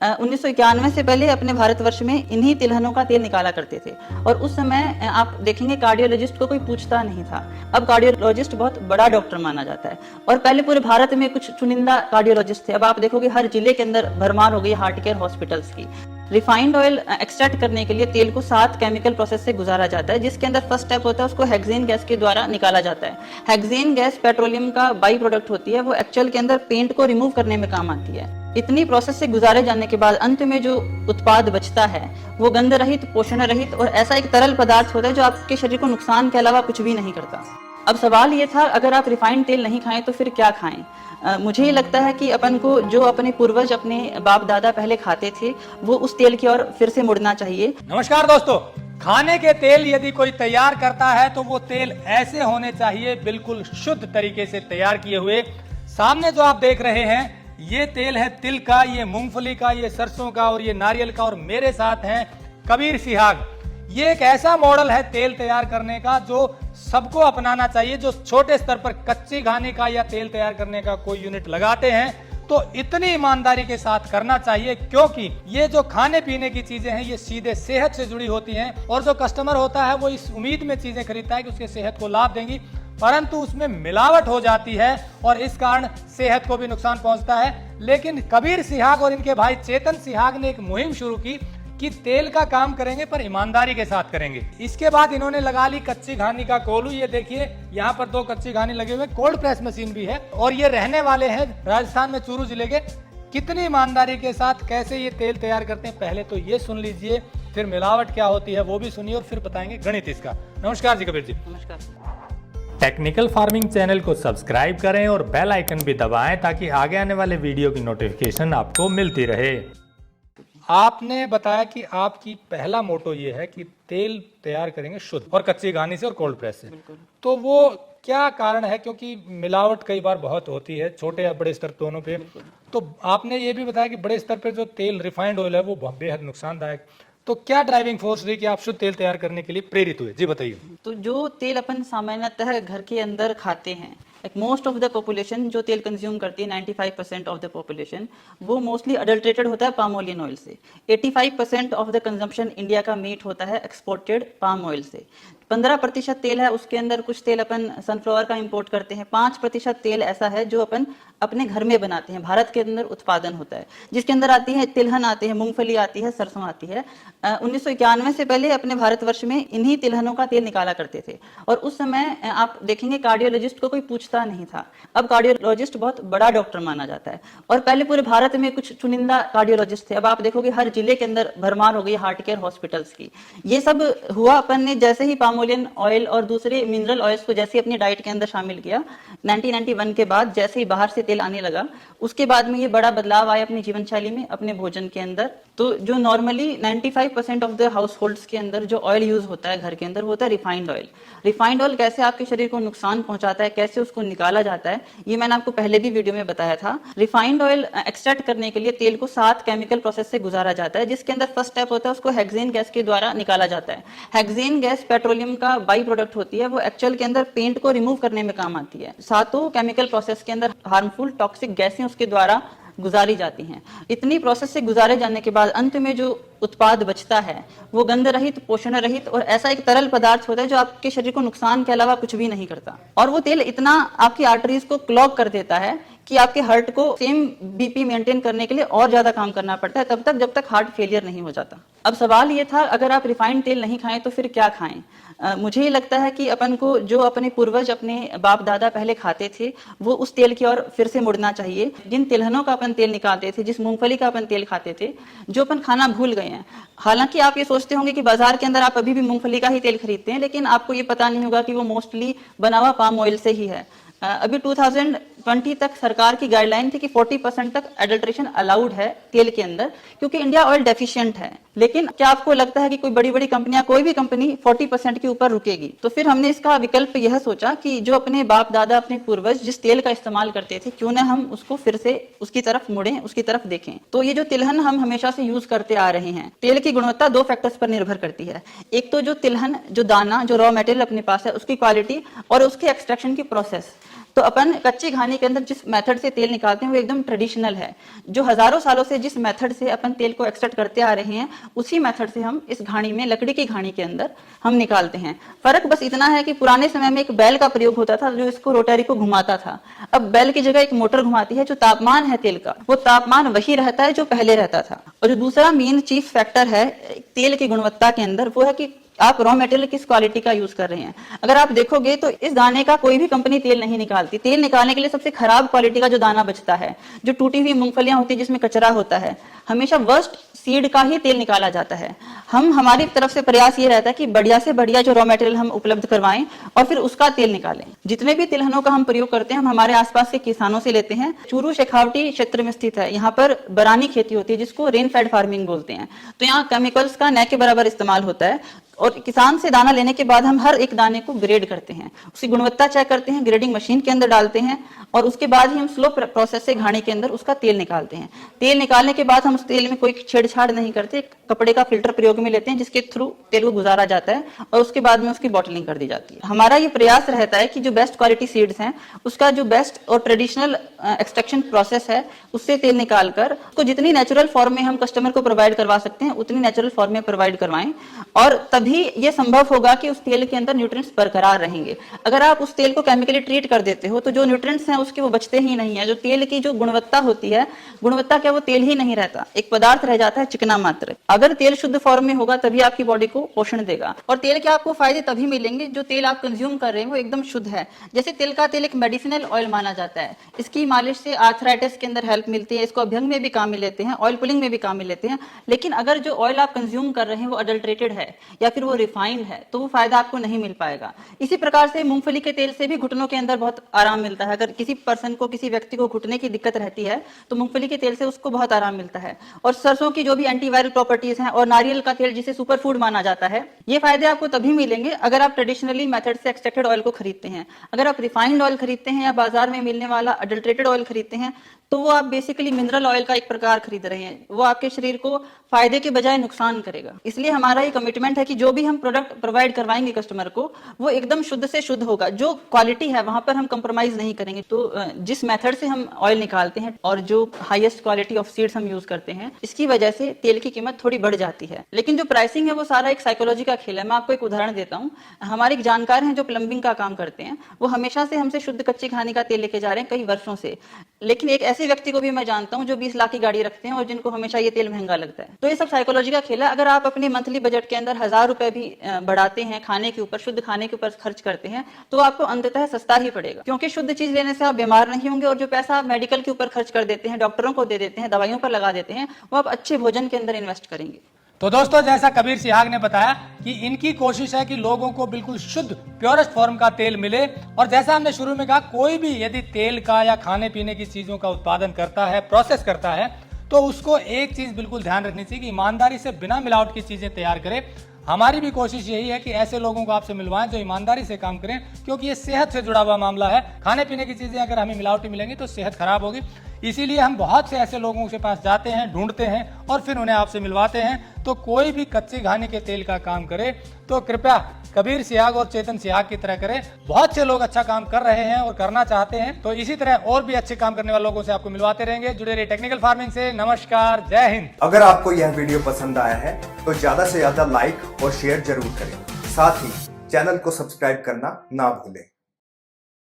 1991 से पहले अपने भारतवर्ष में इन्हीं तिलहनों का तेल निकाला करते थे और उस समय आप देखेंगे कार्डियोलॉजिस्ट को कोई पूछता नहीं था। अब कार्डियोलॉजिस्ट बहुत बड़ा डॉक्टर माना जाता है और पहले पूरे भारत में कुछ चुनिंदा कार्डियोलॉजिस्ट थे। अब आप देखोगे हर जिले के अंदर भरमार हो गई हार्ट केयर हॉस्पिटल्स की। रिफाइंड ऑयल एक्सट्रैक्ट करने के लिए तेल को 7 केमिकल प्रोसेस से गुजारा जाता है, जिसके अंदर फर्स्ट स्टेप होता है उसको हेक्सेन गैस के द्वारा निकाला जाता है। हेक्सेन गैस पेट्रोलियम का बाई प्रोडक्ट होती है, वो एक्चुअल के अंदर पेंट को रिमूव करने में काम आती है। इतनी प्रोसेस से गुजारे जाने के बाद अंत में जो उत्पाद बचता है वो गंध रहित, पोषण रहित और ऐसा एक तरल पदार्थ होता है जो आपके शरीर को नुकसान के अलावा कुछ भी नहीं करता। अब सवाल ये था, अगर आप रिफाइंड तेल नहीं खाएं तो फिर क्या खाएं? मुझे ये लगता है कि अपन को जो अपने पूर्वज, अपने बाप दादा पहले खाते थे, वो उस तेल की ओर फिर से मुड़ना चाहिए। नमस्कार दोस्तों, खाने के तेल यदि कोई तैयार करता है तो वो तेल ऐसे होने चाहिए, बिल्कुल शुद्ध तरीके से तैयार किए हुए। सामने जो आप देख रहे हैं ये तेल है तिल का, ये मूंगफली का, ये सरसों का और ये नारियल का। और मेरे साथ हैं कबीर सिहाग। ये एक ऐसा मॉडल है तेल तैयार करने का जो सबको अपनाना चाहिए। जो छोटे स्तर पर कच्ची घानी का या तेल तैयार करने का कोई यूनिट लगाते हैं तो इतनी ईमानदारी के साथ करना चाहिए, क्योंकि ये जो खाने पीने की चीजें हैं ये सीधे सेहत से जुड़ी होती हैं और जो कस्टमर होता है वो इस उम्मीद में चीजें खरीदता है कि उसके सेहत को लाभ देंगी, परंतु उसमें मिलावट हो जाती है और इस कारण सेहत को भी नुकसान पहुंचता है। लेकिन कबीर सिहाग और इनके भाई चेतन सिहाग ने एक मुहिम शुरू की कि तेल का काम करेंगे पर ईमानदारी के साथ करेंगे। इसके बाद इन्होंने लगा ली कच्ची घानी का कोलू। ये देखिए यहाँ पर 2 कच्ची घानी लगे हुए, कोल्ड प्रेस मशीन भी है और ये रहने वाले हैं राजस्थान में चूरू जिले के। कितनी ईमानदारी के साथ कैसे ये तेल तैयार करते हैं पहले तो ये सुन लीजिए, फिर मिलावट क्या होती है वो भी सुनिए और फिर बताएंगे गणित इसका। नमस्कार जी कबीर जी। नमस्कार। टेक्निकल फार्मिंग चैनल को सब्सक्राइब करें और बेल आइकन भी दबाएं ताकि आगे आने वाले वीडियो की नोटिफिकेशन आपको मिलती रहे। आपने बताया कि आपकी पहला मोटो ये है कि तेल तैयार करेंगे शुद्ध और कच्ची घानी से और कोल्ड प्रेस से, तो वो क्या कारण है? क्योंकि मिलावट कई बार बहुत होती है छोटे या बड़े स्तर दोनों पे। तो आपने ये भी बताया कि बड़े स्तर पे जो तेल रिफाइंड ऑयल है वो बेहद नुकसानदायक, तो क्या ड्राइविंग फोर्स रही कि आप शुद्ध तेल तैयार करने के लिए प्रेरित हुए? जी बताइए। तो जो तेल अपन सामान्यतः घर के अंदर खाते हैं, मोस्ट ऑफ द पॉपुलेशन जो तेल कंज्यूम करती है 95% ऑफ द पॉपुलेशन, वो मोस्टली अडल्ट्रेटेड होता है पाम ऑयल ऑयल से। 85% ऑफ द कंजम्पशन इंडिया का मीट होता है एक्सपोर्टेड पाम ऑयल से। 15% तेल है, उसके अंदर कुछ तेल अपन सनफ्लावर का इंपोर्ट करते हैं। 5% तेल ऐसा है जो अपन अपने घर में बनाते हैं, भारत के अंदर उत्पादन होता है, जिसके अंदर आती है तिलहन, आती है मूंगफली, आती है सरसों, आती है। 1991 से पहले अपने भारतवर्ष में इन्हीं तिलहनों का तेल निकाला करते थे और उस समय आप देखेंगे कार्डियोलॉजिस्ट को कोई पूछता नहीं था। अब कार्डियोलॉजिस्ट बहुत बड़ा डॉक्टर माना जाता है और पहले पूरे भारत में कुछ चुनिंदा कार्डियोलॉजिस्ट थे। अब आप देखोगे हर जिले के अंदर भरमार हो गई हार्ट केयर हॉस्पिटल्स की। ये सब हुआ अपन ने जैसे ही पामोलियन ऑयल और दूसरे मिनरल ऑयल्स को जैसे अपनी डाइट के अंदर शामिल किया 1991 के बाद, जैसे ही बाहर से तेल आने लगा, उसके बाद में ये बड़ा बदलाव आया अपनी जीवन शैली में, अपने भोजन के अंदर। तो जो normally 95% of the house holds के अंदर जो ऑयल यूज होता है घर के अंदर, वो होता है रिफाइंड ऑयल। रिफाइंड ऑयल कैसे आपके शरीर को नुकसान पहुंचाता है, कैसे उसको निकाला जाता है, ये मैंने आपको पहले भी वीडियो में बताया था। रिफाइंड ऑयल एक्सट्रैक्ट करने के लिए तेल को 7 केमिकल प्रोसेस से गुजारा जाता है, जिसके अंदर फर्स्ट स्टेप होता है उसको हेक्सेन गैस के द्वारा निकाला जाता है। हेक्सेन गैस पेट्रोलियम का बाई प्रोडक्ट होती है, वो एक्चुअल के अंदर पेंट को रिमूव करने में काम आती है। 7 केमिकल प्रोसेस के अंदर हार्मफुल टॉक्सिक गैसें उसके द्वारा गुजारी जाती हैं। इतनी प्रोसेस से गुजारे जाने के बाद अंत में जो उत्पाद बचता है वो गंध रहित, पोषण रहित और ऐसा एक तरल पदार्थ होता है जो आपके शरीर को नुकसान के अलावा कुछ भी नहीं करता। और वो तेल इतना आपकी आर्टरीज को क्लॉग कर देता है कि आपके हार्ट को सेम बीपी मेंटेन करने के लिए और ज्यादा काम करना पड़ता है, तब तक जब तक हार्ट फेलियर नहीं हो जाता। अब सवाल ये था, अगर आप रिफाइंड तेल नहीं खाएं तो फिर क्या खाएं? मुझे ये लगता है कि अपन को जो अपने पूर्वज, अपने बाप दादा पहले खाते थे, वो उस तेल की ओर फिर से मुड़ना चाहिए। जिन तिलहनों का अपन तेल निकालते थे, जिस मूंगफली का अपन तेल खाते थे, जो अपन खाना भूल गए हैं। हालांकि आप ये सोचते होंगे कि बाजार के अंदर आप अभी भी मूंगफली का ही तेल खरीदते हैं, लेकिन आपको ये पता नहीं होगा कि वो मोस्टली बना हुआ पाम ऑयल से ही है। अभी 2020 तक सरकार की गाइडलाइन थी कि 40% तक एडल्ट्रेशन अलाउड है तेल के अंदर, क्योंकि इंडिया ऑयल डेफिशिएंट है। लेकिन क्या आपको लगता है कि कोई बड़ी बड़ी कंपनियां, कोई भी कंपनी 40% के ऊपर रुकेगी? तो फिर हमने इसका विकल्प यह सोचा कि जो अपने बाप दादा, अपने पूर्वज जिस तेल का इस्तेमाल करते थे, क्यों ना हम उसको फिर से उसकी तरफ मुड़ें, उसकी तरफ देखें। तो ये जो तिलहन हम हमेशा से यूज करते आ रहे हैं, तेल की गुणवत्ता 2 फैक्टर्स पर निर्भर करती है। एक तो जो तिलहन, जो दाना, जो रॉ मटेरियल अपने पास है, उसकी क्वालिटी और उसके एक्सट्रैक्शन की प्रोसेस। तो अपन कच्ची घानी के अंदर जिस मेथड से तेल निकालते हैं वो एकदम ट्रेडिशनल है, जो हजारों सालों से जिस मेथड से अपन तेल को एक्सट्रैक्ट करते आ रहे हैं उसी मेथड से हम इस घानी में, लकड़ी की घानी के अंदर हम निकालते हैं। फर्क बस इतना है कि पुराने समय में एक बैल का प्रयोग होता था जो इसको रोटरी को घुमाता था, अब बैल की जगह एक मोटर घुमाती है। जो तापमान है तेल का, वो तापमान वही रहता है जो पहले रहता था। और जो दूसरा मेन चीफ फैक्टर है तेल की गुणवत्ता के अंदर, वो है कि आप रॉ मटेरियल किस क्वालिटी का यूज कर रहे हैं। अगर आप देखोगे तो इस दाने का कोई भी कंपनी तेल नहीं निकालती। तेल निकालने के लिए सबसे खराब क्वालिटी का जो दाना बचता है, जो टूटी हुई मूंगफलियां होती है जिसमें कचरा होता है, हमेशा वर्स्ट सीड का ही तेल निकाला जाता है। हमारी तरफ से प्रयास ये रहता है कि बढ़िया से बढ़िया जो रॉ मटेरियल हम उपलब्ध करवाएं और फिर उसका तेल निकालें। जितने भी तिलहनों का हम प्रयोग करते हैं हम हमारे आसपास के किसानों से लेते हैं। चूरू शेखावटी क्षेत्र में स्थित है, यहाँ पर बरानी खेती होती है जिसको रेन फेड फार्मिंग बोलते हैं। तो यहाँ केमिकल्स का न के बराबर इस्तेमाल होता है और किसान से दाना लेने के बाद हम हर एक दाने को ग्रेड करते हैं, उसकी गुणवत्ता चेक करते हैं, ग्रेडिंग मशीन के अंदर डालते हैं और उसके बाद ही हम स्लो प्रोसेस से घानी के अंदर उसका तेल निकालते हैं। तेल निकालने के बाद हम उस तेल में कोई छेड़छाड़ नहीं करते, कपड़े का फिल्टर प्रयोग में लेते हैं जिसके थ्रू तेल को गुजारा जाता है और उसके बाद में उसकी बॉटलिंग कर दी जाती है। हमारा ये प्रयास रहता है कि जो बेस्ट क्वालिटी सीड्स हैं उसका जो बेस्ट और ट्रेडिशनल एक्सट्रैक्शन प्रोसेस है उससे तेल निकालकर उसको जितनी नेचुरल फॉर्म में हम कस्टमर को प्रोवाइड करवा सकते हैं उतनी नेचुरल फॉर्म में प्रोवाइड करवाएं और तभी ये संभव होगा कि उस तेल के अंदर न्यूट्रिएंट्स बरकरार रहेंगे। अगर आप उस तेल को केमिकली ट्रीट कर देते हो तो जो न्यूट्रिएंट्स हैं उसके वो बचते ही नहीं है। जो तेल की जो गुणवत्ता होती है, गुणवत्ता क्या, वो तेल ही नहीं रहता, एक पदार्थ रह जाता है चिकना मात्र। अगर तेल शुद्ध फॉर्म में होगा तभी आपकी बॉडी को पोषण देगा। और तेल के आपको फायदे तभी मिलेंगे जो तेल आप कंज्यूम कर रहे हैं वो एकदम शुद्ध है। जैसे तिल का तेल एक मेडिसिनल ऑयल माना जाता है, इसकी मालिश से आर्थराइटिस के अंदर हेल्प मिलती है, इसको अभ्यंग में भी काम में लेते हैं, ऑयल पुलिंग में भी काम में लेते हैं। लेकिन अगर जो ऑयल आप कंज्यूम कर रहे हैं वो अडल्ट्रेटेड है या फिर वो रिफाइंड है तो वो फायदा आपको नहीं मिल पाएगा। इसी प्रकार से मूंगफली के तेल से भी घुटनों के अंदर बहुत आराम मिलता है। अगर किसी पर्सन को, किसी व्यक्ति को घुटने की दिक्कत रहती है तो मूंगफली के तेल से उसको बहुत आराम मिलता है। और सरसों की जो भी एंटीवायरल प्रॉपर्टीज हैं और नारियल का तेल जिसे सुपर फूड माना जाता है, ये फायदे आपको तभी मिलेंगे अगर आप ट्रेडिशनली मेथड से एक्सट्रैक्टेड ऑयल को खरीदते हैं। अगर आप रिफाइंड ऑयल खरीदते हैं या बाजार में मिलने वाला अडल्ट्रेटेड ऑयल खरीदते हैं तो वो आप बेसिकली मिनरल ऑयल का एक प्रकार खरीद रहे हैं, वो आपके शरीर को फायदे के बजाय नुकसान करेगा। इसलिए हमारा ये कमिटमेंट है कि जो भी हम प्रोडक्ट प्रोवाइड करवाएंगे कस्टमर को वो एकदम शुद्ध से शुद्ध होगा। जो क्वालिटी है वहां पर हम कंप्रोमाइज नहीं करेंगे। तो जिस मेथड से हम ऑयल निकालते हैं और जो हाईएस्ट क्वालिटी ऑफ सीड्स हम यूज करते हैं, इसकी वजह से तेल की कीमत थोड़ी बढ़ जाती है। लेकिन जो प्राइसिंग है वो सारा एक साइकोलॉजी का खेल है। मैं आपको एक उदाहरण देता हूँ। हमारे एक जानकार हैं जो प्लम्बिंग का काम करते हैं, वो हमेशा से हमसे शुद्ध कच्ची घानी का तेल लेके जा रहे हैं कई वर्षों से। लेकिन एक ऐसे व्यक्ति को भी मैं जानता हूं जो 20 लाख की गाड़ी रखते हैं और जिनको हमेशा ये तेल महंगा लगता है। तो ये सब साइकोलॉजी का खेल है। अगर आप अपने मंथली बजट के अंदर 1000 रुपए भी बढ़ाते हैं खाने के ऊपर, शुद्ध खाने के ऊपर खर्च करते हैं तो आपको अंततः सस्ता ही पड़ेगा, क्योंकि शुद्ध चीज लेने से आप बीमार नहीं होंगे। और जो पैसा आप मेडिकल के ऊपर खर्च कर देते हैं, डॉक्टरों को दे देते हैं, दवाइयों पर लगा देते हैं, वो आप अच्छे भोजन के अंदर इन्वेस्ट करेंगे। तो दोस्तों, जैसा कबीर सिहाग ने बताया कि इनकी कोशिश है कि लोगों को बिल्कुल शुद्ध प्योरेस्ट फॉर्म का तेल मिले। और जैसा हमने शुरू में कहा, कोई भी यदि तेल का या खाने पीने की चीजों का उत्पादन करता है, प्रोसेस करता है, तो उसको एक चीज बिल्कुल ध्यान रखनी चाहिए कि ईमानदारी से बिना मिलावट की चीजें तैयार करे। हमारी भी कोशिश यही है कि ऐसे लोगों को आपसे मिलवाएं जो ईमानदारी से काम करें, क्योंकि ये सेहत से जुड़ा हुआ मामला है। खाने पीने की चीजें अगर हमें मिलावटी मिलेंगी तो सेहत खराब होगी। इसीलिए हम बहुत से ऐसे लोगों के पास जाते हैं, ढूंढते हैं और फिर उन्हें आपसे मिलवाते हैं। तो कोई भी कच्ची घानी के तेल का काम करे तो कृपया कबीर सिहाग और चेतन सिहाग की तरह करें। बहुत से लोग अच्छा काम कर रहे हैं और करना चाहते हैं, तो इसी तरह और भी अच्छे काम करने वाले लोगों से आपको मिलवाते रहेंगे। जुड़े रहिए टेक्निकल फार्मिंग से। नमस्कार, जय हिंद। अगर आपको यह वीडियो पसंद आया है तो ज्यादा से ज्यादा लाइक और शेयर जरूर करें। साथ ही चैनल को सब्सक्राइब करना ना भूलें।